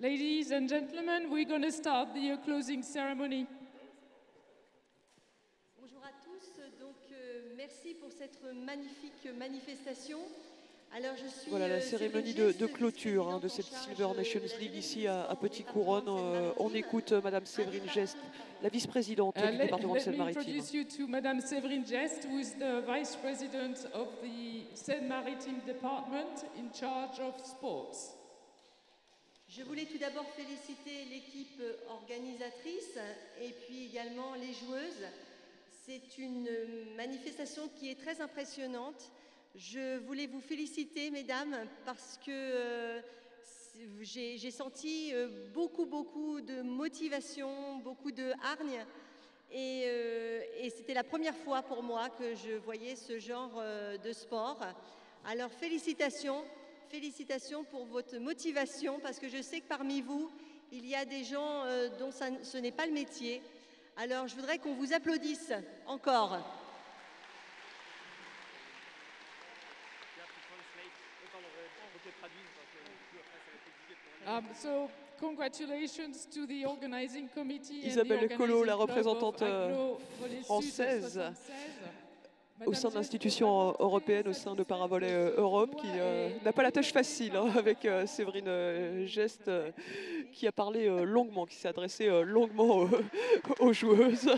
Ladies and gentlemen, we're going to start the closing ceremony. Bonjour à tous, donc merci pour cette magnifique manifestation. Alors, je suis, voilà la cérémonie de clôture de cette Silver Nations League ici à Petit-Couronne. On écoute Madame Séverine Geste, la vice-présidente du département de Seine-Maritime. Let me introduce you to Madame Séverine Geste, who is the vice president of the Seine-Maritime department in charge of sports. Je voulais tout d'abord féliciter l'équipe organisatrice et puis également les joueuses. C'est une manifestation qui est très impressionnante. Je voulais vous féliciter, mesdames, parce que j'ai senti beaucoup de motivation, beaucoup de hargne. Et c'était la première fois pour moi que je voyais ce genre de sport. Alors félicitations. Félicitations pour votre motivation, parce que je sais que parmi vous, il y a des gens dont ce n'est pas le métier. Alors, je voudrais qu'on vous applaudisse encore. So, congratulations to the organizing committee Isabelle and the Collot, la organizing club représentante française au sein de l'institution européenne, au sein de Paravolley Europe, qui n'a pas la tâche facile avec Séverine Geste, qui a parlé longuement, qui s'est adressée longuement aux joueuses.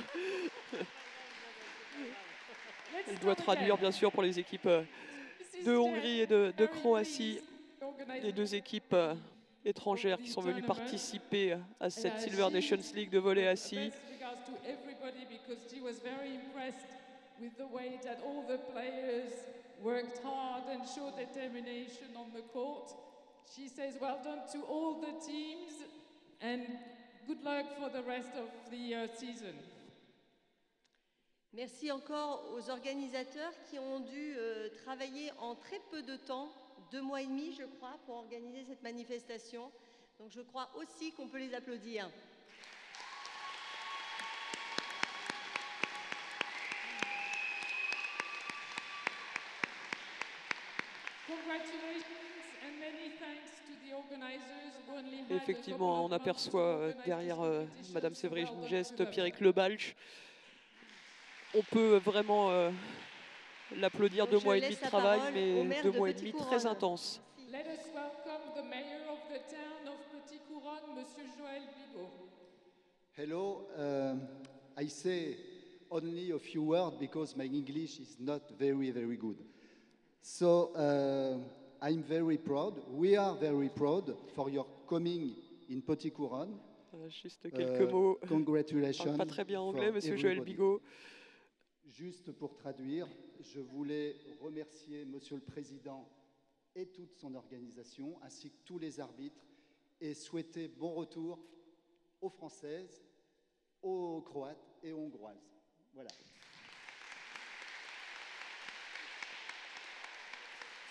Elle doit traduire bien sûr pour les équipes de Hongrie et de Croatie, les deux équipes étrangères qui sont venues participer à cette Silver Nations League de volley assis. With the way that all the players worked hard and showed determination on the court. She says well done to all the teams and good luck for the rest of the season. Merci encore aux organisateurs qui ont dû travailler en très peu de temps, 2 mois et demi je crois, pour organiser cette manifestation. Donc je crois aussi qu'on peut les applaudir. Effectivement, on aperçoit derrière Madame Séverine Geste, Pierrick Lebalch. On peut vraiment l'applaudir. 2 mois et demi de travail, mais 2 mois et demi très intenses. Let us welcome the mayor of the town of Petit-Couronne, Monsieur Joël Bigot. Hello, I say only a few words because my English is not very good. So I'm very proud. We are very proud for your coming in Petit-Couronne. Juste quelques mots. Congratulations. Pas très bien anglais, Monsieur Joël Bigot. Juste pour traduire, je voulais remercier Monsieur le Président et toute son organisation, ainsi que tous les arbitres, et souhaiter bon retour aux Françaises, aux Croates et aux Hongroises. Voilà.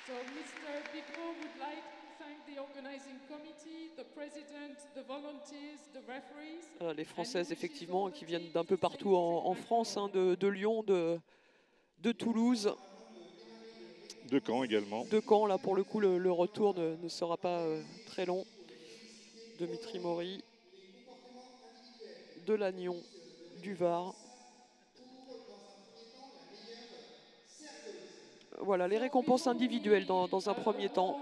So Mr. Bigot would like to thank the organizing committee, the president, the volunteers, the referees. Voilà, les Françaises, effectivement, qui viennent d'un peu partout en France, de Lyon, de Toulouse. De Caen également. De Caen, là, pour le coup, le retour ne sera pas très long. Dimitri Maury, de Lannion, du Var. Voilà, les récompenses individuelles dans un premier temps.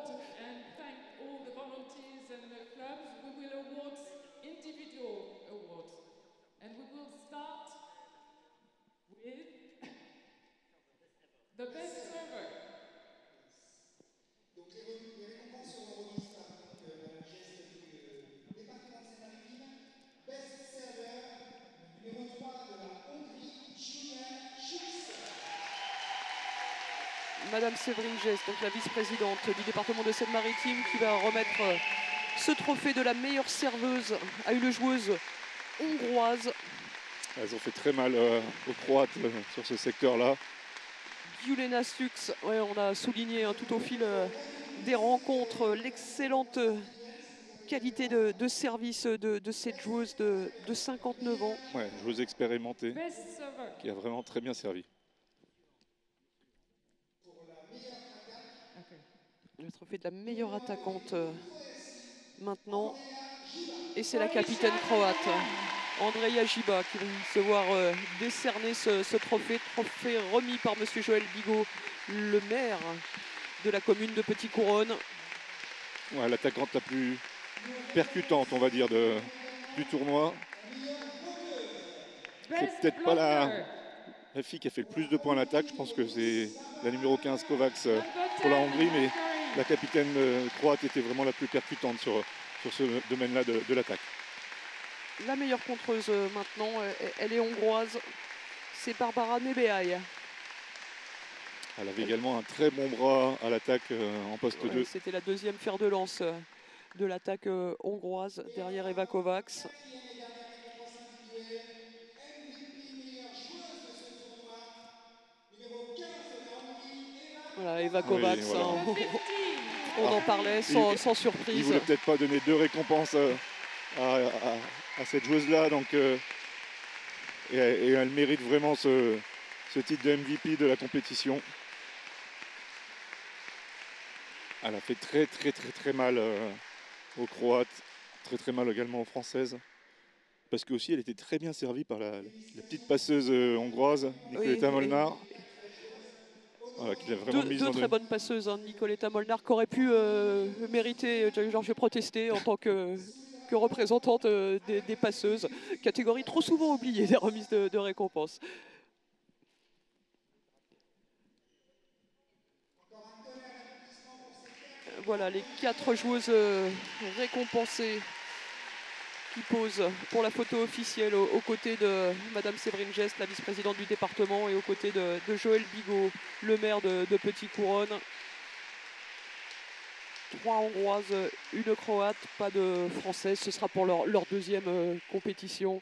Madame Séverine Gest, donc la vice-présidente du département de Seine-Maritime, qui va remettre ce trophée de la meilleure serveuse à une joueuse hongroise. Elles ont fait très mal aux Croates sur ce secteur-là. Julena Sux, ouais, on a souligné tout au fil des rencontres l'excellente qualité de service de cette joueuse de 59 ans. Ouais, joueuse expérimentée qui a vraiment très bien servi. Le trophée de la meilleure attaquante maintenant. Et c'est la capitaine croate, Andreja Giba, qui va se voir décerner ce trophée remis par M. Joël Bigot, le maire de la commune de Petit-Couronne. Ouais, l'attaquante la plus percutante, on va dire, du tournoi. C'est peut-être pas la fille qui a fait le plus de points à l'attaque. Je pense que c'est la numéro 15 Kovacs pour la Hongrie, mais la capitaine croate était vraiment la plus percutante sur ce domaine-là de l'attaque. La meilleure contreuse maintenant, elle est hongroise, c'est Barbara Nebeai. Elle avait également un très bon bras à l'attaque en poste 2. C'était la deuxième fer de lance de l'attaque hongroise, derrière Eva Kovacs. Voilà, Eva Kovacs, oui, voilà. On en parlait sans surprise. Il ne voulait peut-être pas donner 2 récompenses à cette joueuse-là, donc et elle mérite vraiment ce titre de MVP de la compétition. Elle a fait très mal aux Croates, très mal également aux Françaises, parce que aussi elle était très bien servie par la petite passeuse hongroise, Nicoletta Molnar. Voilà, qui l'a vraiment mise deux très bonnes passeuses, hein, Nicoletta Molnar, qui aurait pu mériter Georges Protesté en tant que représentante des passeuses, catégorie trop souvent oubliée des remises de récompenses. Voilà les 4 joueuses récompensées qui posent pour la photo officielle aux côtés de Madame Séverine Gest, la vice-présidente du département, et aux côtés de Joël Bigot, le maire de Petit-Couronne. 3 Hongroises, une Croate, pas de Française. Ce sera pour leur deuxième compétition.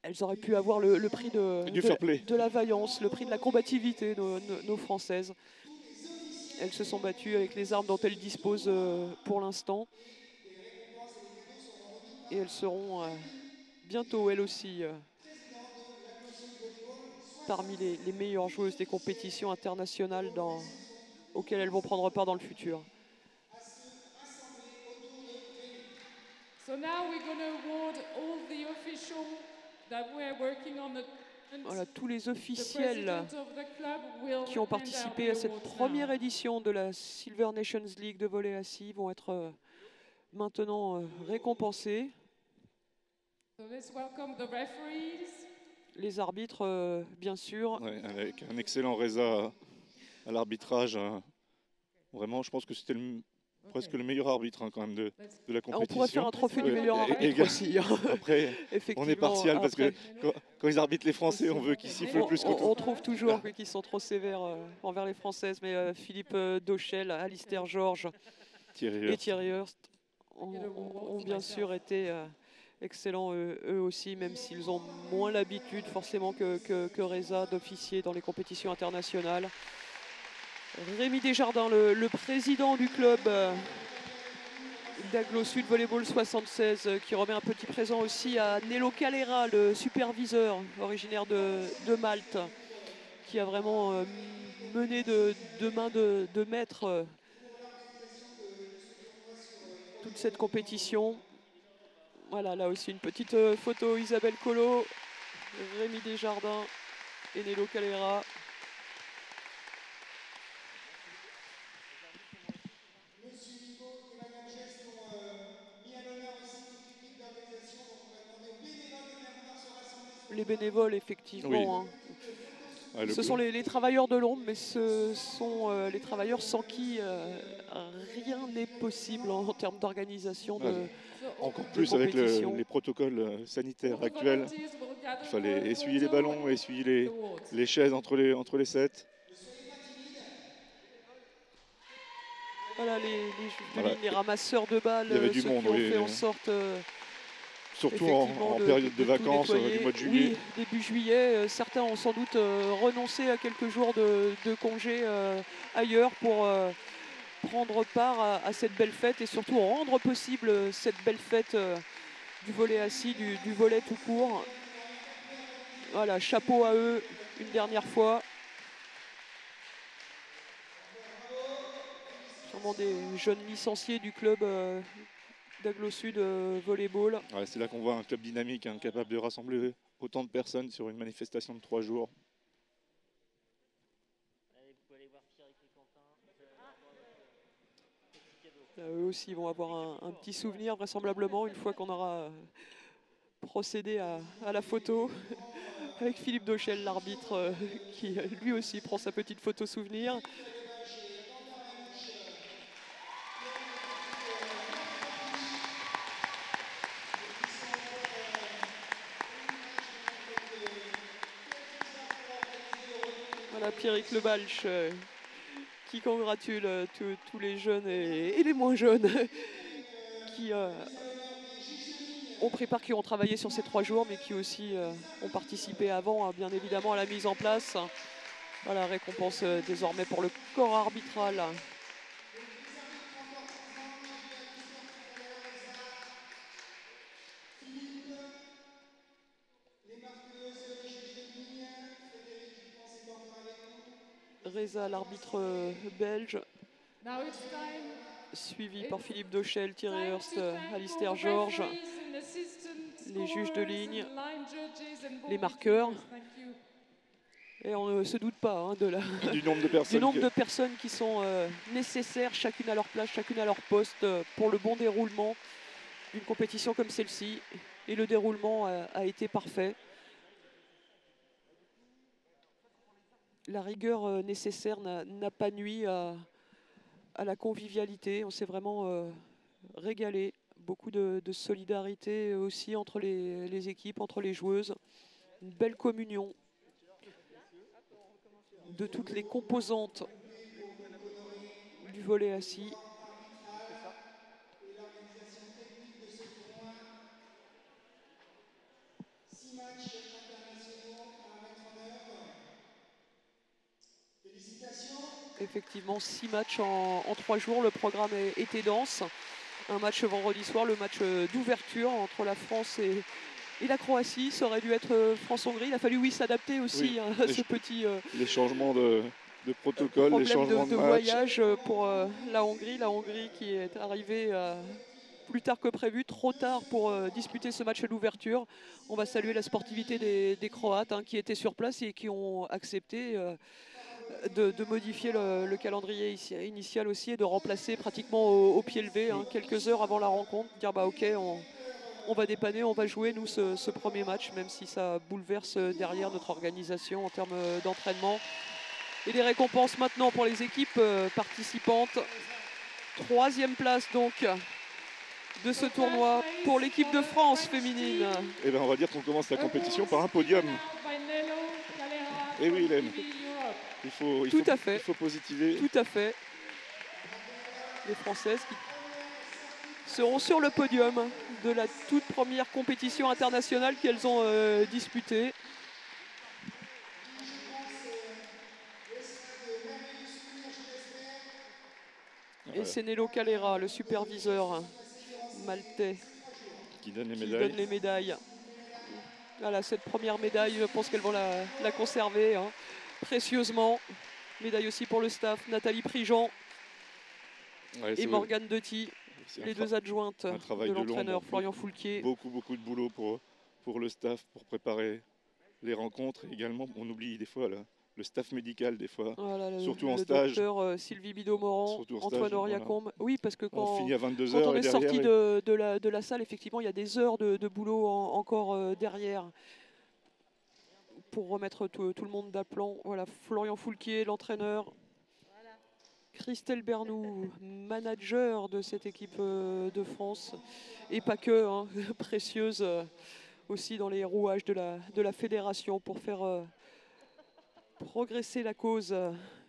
Elles auraient pu avoir le prix de la vaillance, le prix de la combativité, nos Françaises. Elles se sont battues avec les armes dont elles disposent pour l'instant. Et elles seront bientôt, elles aussi, parmi les meilleures joueuses des compétitions internationales auxquelles elles vont prendre part dans le futur. Voilà, tous les officiels qui ont participé à cette première édition de la Silver Nations League de volley assis vont être maintenant récompensés. Les arbitres, bien sûr. Ouais, avec un excellent Reza à l'arbitrage. Vraiment, je pense que c'était presque le meilleur arbitre quand même de la compétition. On pourrait faire un trophée du meilleur arbitre aussi. Après, on est partial parce que quand ils arbitrent les Français, on veut qu'ils sifflent plus que tout. On trouve toujours qu'ils sont trop sévères envers les Françaises, mais Philippe Dauchel, Alistair Georges et Thierry Hurst ont bien sûr été excellents eux aussi, même s'ils ont moins l'habitude forcément que Reza d'officier dans les compétitions internationales. Rémi Desjardins, le président du club d'Aglo Sud Volleyball 76, qui remet un petit présent aussi à Nello Calera, le superviseur originaire de Malte, qui a vraiment mené de main de maître toute cette compétition. Voilà, là aussi une petite photo, Isabelle Collot, Rémi Desjardins et Nello Calera. Les bénévoles, effectivement. Oui. Hein. Ce sont les travailleurs de l'ombre, mais ce sont les travailleurs sans qui rien n'est possible en termes d'organisation. Encore plus avec les protocoles sanitaires actuels. Il fallait essuyer les ballons, essuyer les chaises entre les sets. Voilà, les ramasseurs de balles, il y avait du ceux monde, qui ont oui, fait en sorte... surtout en période de vacances du mois de juillet. Oui, début juillet, certains ont sans doute renoncé à quelques jours de congé ailleurs pour prendre part à cette belle fête et surtout rendre possible cette belle fête du volley assis, du volley tout court. Voilà, chapeau à eux une dernière fois. Sûrement des jeunes licenciés du club d'Aglo Sud Volleyball. Ouais, c'est là qu'on voit un club dynamique, hein, capable de rassembler autant de personnes sur une manifestation de 3 jours. Eux aussi vont avoir un petit souvenir vraisemblablement une fois qu'on aura procédé à la photo avec Philippe Dauchel, l'arbitre, qui lui aussi prend sa petite photo souvenir. Voilà Pierrick Lebalch qui congratule tous les jeunes et les moins jeunes qui ont préparé, qui ont travaillé sur ces 3 jours, mais qui aussi ont participé avant, bien évidemment, à la mise en place. Voilà, récompense désormais pour le corps arbitral. Reza, l'arbitre belge, suivi par Philippe Dauchel, Thierry Hurst, Alistair Georges, les juges de ligne, les marqueurs. Et on ne se doute pas du nombre de personnes, qui sont nécessaires, chacune à leur place, chacune à leur poste, pour le bon déroulement d'une compétition comme celle-ci. Et le déroulement a été parfait. La rigueur nécessaire n'a pas nui à la convivialité. On s'est vraiment régalé. Beaucoup de solidarité aussi entre les équipes, entre les joueuses. Une belle communion de toutes les composantes du volley assis. Effectivement, 6 matchs en 3 jours. Le programme était dense. Un match vendredi soir, le match d'ouverture entre la France et la Croatie. Ça aurait dû être France-Hongrie. Il a fallu s'adapter aussi à ce petit les changements de protocole, les changements de voyage pour la Hongrie. La Hongrie qui est arrivée plus tard que prévu, trop tard pour disputer ce match d'ouverture. On va saluer la sportivité des Croates qui étaient sur place et qui ont accepté de modifier le calendrier initial aussi et de remplacer pratiquement au pied levé, quelques heures avant la rencontre, dire bah ok, on va dépanner, on va jouer nous ce premier match, même si ça bouleverse derrière notre organisation en termes d'entraînement. Et les récompenses maintenant pour les équipes participantes. 3e place donc de ce tournoi pour l'équipe de France féminine. Et ben on va dire qu'on commence la compétition par un podium. Et oui, Hélène. Il faut positiver. Tout à fait. Les Françaises qui seront sur le podium de la toute première compétition internationale qu'elles ont disputée. Et c'est Nello Calera, le superviseur maltais, qui donne les médailles. Voilà, cette première médaille, je pense qu'elles vont la conserver précieusement. Médaille aussi pour le staff, Nathalie Prigent et Morgane Detti, les 2 adjointes de l'entraîneur Florian Foulquier. Beaucoup de boulot pour le staff, pour préparer les rencontres. Et également, on oublie des fois le staff médical, des fois, voilà, surtout en stage. Le docteur Sylvie Bidot-Morand, Antoine Auriacombe. Voilà. Oui, parce que quand on finit à 22 quand on est sorti de la salle, effectivement, il y a des heures de boulot encore derrière pour remettre tout le monde d'aplomb. Voilà, Florian Foulquier, l'entraîneur. Voilà. Christelle Bernoux, manager de cette équipe de France. Et pas que, précieuse aussi dans les rouages de la fédération pour faire progresser la cause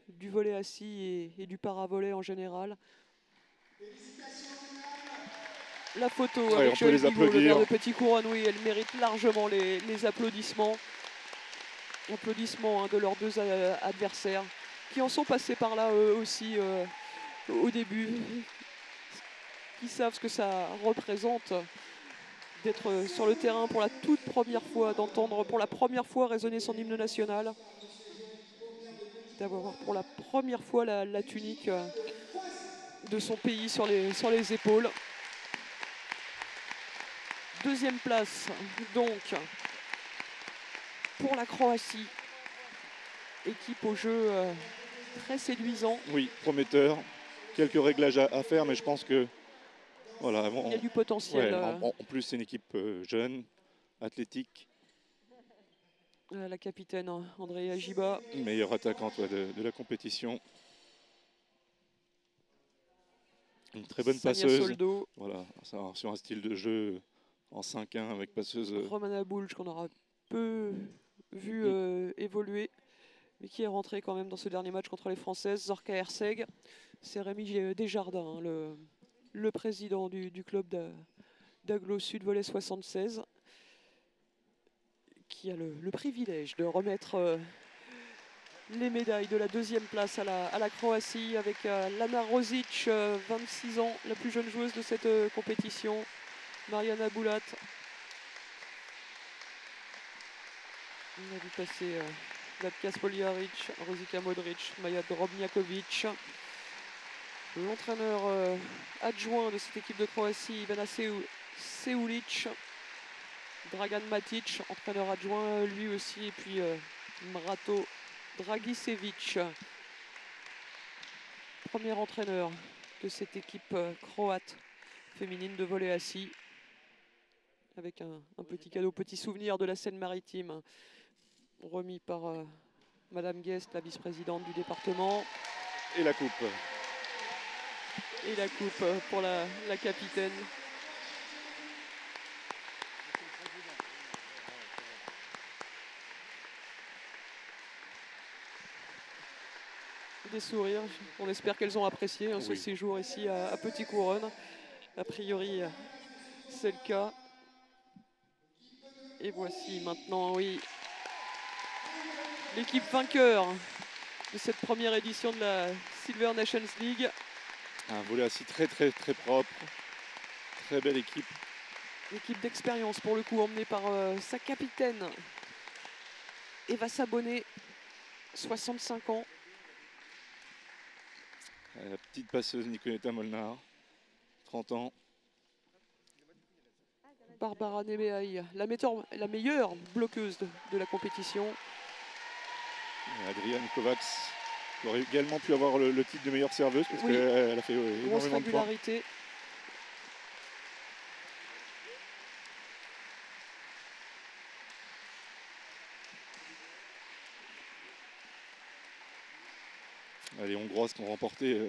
du volley assis et du paravolley en général. La photo Ouais, avec on peut les Joël Bigot, le applaudir. maire de Petit-Couronne, oui, elle mérite largement les applaudissements. Applaudissements de leurs deux adversaires qui en sont passés par là eux aussi au début, qui savent ce que ça représente d'être sur le terrain pour la toute première fois, d'entendre pour la première fois résonner son hymne national, d'avoir pour la première fois la tunique de son pays sur les épaules. Deuxième place donc pour la Croatie, équipe au jeu très séduisant. Oui, prometteur. Quelques réglages à faire, mais je pense que voilà. Il y a du potentiel. Ouais, en plus, c'est une équipe jeune, athlétique. La capitaine Andrea Giba. Meilleure attaquante de la compétition. Une très bonne Sania passeuse. Soldo. Voilà, sur un style de jeu en 5-1 avec passeuse. Romana Bulj, qu'on aura peu vu évoluer, mais qui est rentré quand même dans ce dernier match contre les Françaises. Zorka Herseg, c'est Rémi Desjardins, le président du club d'Aglo Sud Volley 76, qui a le privilège de remettre les médailles de la deuxième place à la Croatie avec Lana Rosic, 26 ans, la plus jeune joueuse de cette compétition. Mariana Boulat. On a vu passer Latka Spoljaric, Rosika Modric, Maja Drobnjakovic. L'entraîneur adjoint de cette équipe de Croatie, Ivana Seulic. Dragan Matic, entraîneur adjoint lui aussi, et puis Mrato Dragicevic, premier entraîneur de cette équipe croate féminine de volley assis, avec un petit cadeau, petit souvenir de la Seine-Maritime, remis par Madame Guest, la vice-présidente du département. Et la coupe. Et la coupe pour la capitaine. Des sourires, on espère qu'elles ont apprécié ce séjour ici à Petit-Couronne. A priori, c'est le cas. Et voici maintenant, oui, l'équipe vainqueur de cette première édition de la Silver Nations League. Un volley assis très propre. Très belle équipe. Équipe d'expérience pour le coup, emmenée par sa capitaine Eva Sabonnet, 65 ans. La petite passeuse Nicoletta Molnar, 30 ans. Barbara Nebeaï, la meilleure bloqueuse de la compétition. Et Adriane Kovacs, qui aurait également pu avoir le titre de meilleure serveuse, parce qu'elle a fait énormément de points. Régularité. Les Hongroises qui ont remporté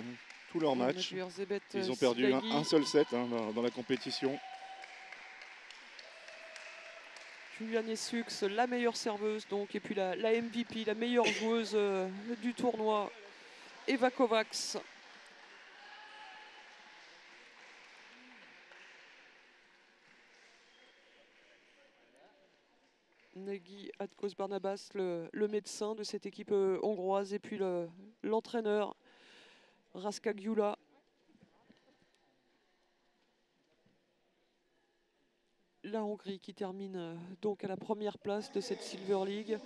tous leurs matchs. Ils ont perdu Silagi. un seul set dans la compétition. Juliane Sux, la meilleure serveuse, donc, et puis la MVP, la meilleure joueuse du tournoi, Eva Kovacs. Nagy Adkos Barnabas, le médecin de cette équipe hongroise, et puis l'entraîneur Raska Gyula. La Hongrie qui termine donc à la première place de cette Silver League.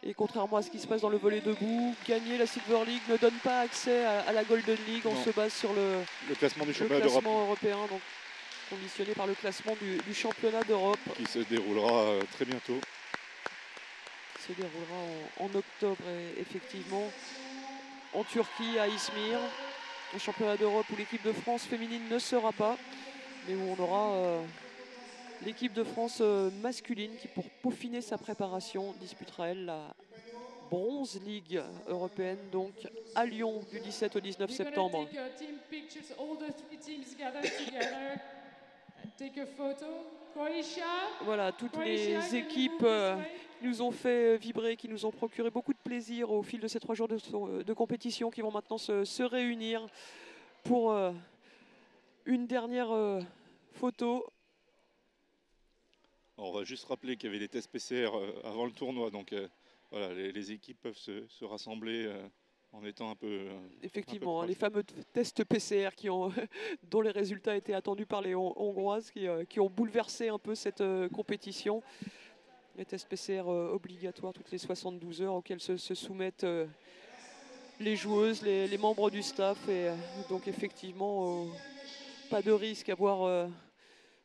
Et contrairement à ce qui se passe dans le volley debout, gagner la Silver League ne donne pas accès à la Golden League. On se base sur le classement du championnat d'Europe, européen, donc conditionné par le classement du championnat d'Europe. Qui se déroulera très bientôt. Se déroulera en octobre, effectivement, en Turquie, à Izmir. Un championnat d'Europe où l'équipe de France féminine ne sera pas, mais où on aura l'équipe de France masculine qui, pour peaufiner sa préparation, disputera elle la Bronze Ligue européenne, donc à Lyon du 17 au 19 septembre. Voilà, toutes les équipes qui nous ont fait vibrer, qui nous ont procuré beaucoup de plaisir au fil de ces 3 jours de compétition, qui vont maintenant se réunir pour une dernière photo. On va juste rappeler qu'il y avait des tests PCR avant le tournoi, donc voilà, les équipes peuvent se rassembler en étant un peu. Effectivement, un peu les fameux tests PCR dont les résultats étaient attendus par les Hongroises, qui ont bouleversé un peu cette compétition. Les tests PCR obligatoires toutes les 72 heures auxquels se soumettent les joueuses, les membres du staff. Et donc effectivement, pas de risque à voir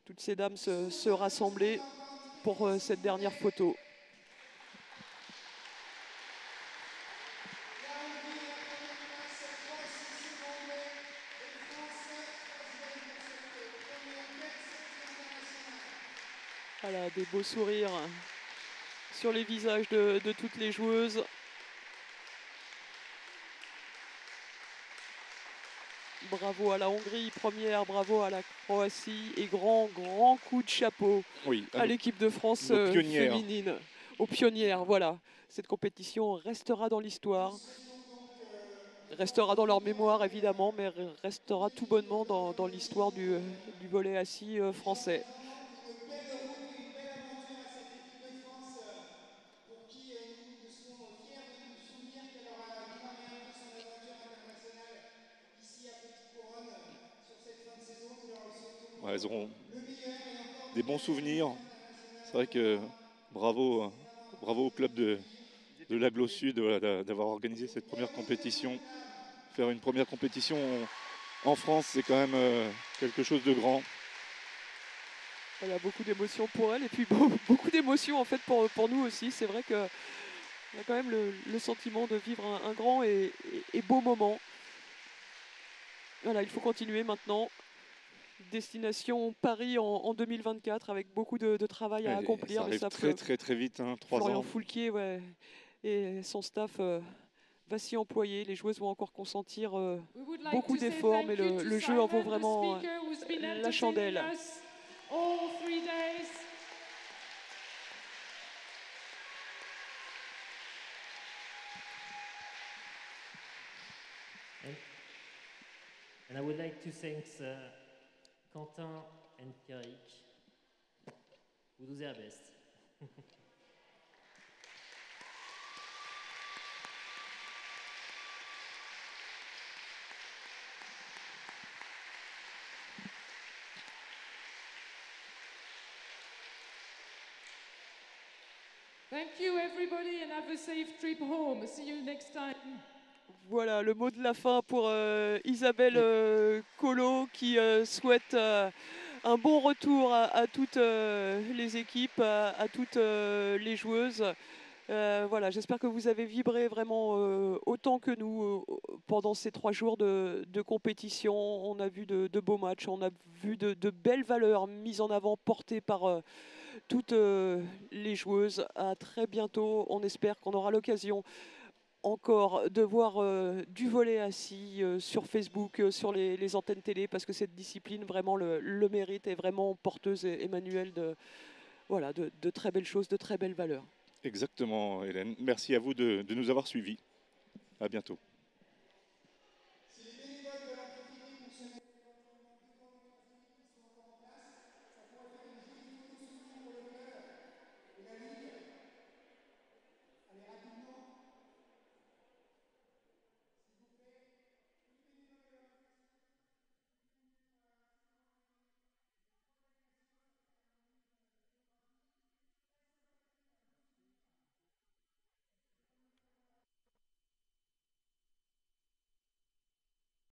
toutes ces dames se rassembler pour cette dernière photo. Voilà, des beaux sourires sur les visages de toutes les joueuses. Bravo à la Hongrie première, bravo à la Croatie et grand coup de chapeau à l'équipe de France féminine, aux pionnières. Voilà, cette compétition restera dans l'histoire, restera dans leur mémoire évidemment, mais restera tout bonnement dans l'histoire du volley assis français. Elles auront des bons souvenirs. C'est vrai que bravo au club de l'Aglo Sud d'avoir organisé cette première compétition. Faire une première compétition en France, c'est quand même quelque chose de grand. Il y a beaucoup d'émotions pour elle et puis beaucoup d'émotions en fait pour nous aussi. C'est vrai qu'on a quand même le sentiment de vivre un grand et beau moment. Voilà, il faut continuer maintenant. Destination Paris en 2024 avec beaucoup de travail à accomplir. Ça arrive très vite, 3 ans. Florian Foulquier et son staff va s'y employer. Les joueuses vont encore consentir beaucoup d'efforts, mais le jeu en vaut vraiment la chandelle. And I would like to thank Quentin and Pierrick. Vous do their best. Thank you everybody and have a safe trip home. See you next time. Voilà le mot de la fin pour Isabelle Collot qui souhaite un bon retour à toutes les équipes, à toutes les joueuses. Voilà, j'espère que vous avez vibré vraiment autant que nous pendant ces 3 jours de compétition. On a vu de beaux matchs, on a vu de belles valeurs mises en avant, portées par toutes les joueuses. À très bientôt, on espère qu'on aura l'occasion encore de voir du volley assis sur Facebook, sur les antennes télé, parce que cette discipline vraiment le mérite, est vraiment porteuse, Emmanuel, de très belles choses, de très belles valeurs. Exactement, Hélène. Merci à vous de nous avoir suivis. À bientôt.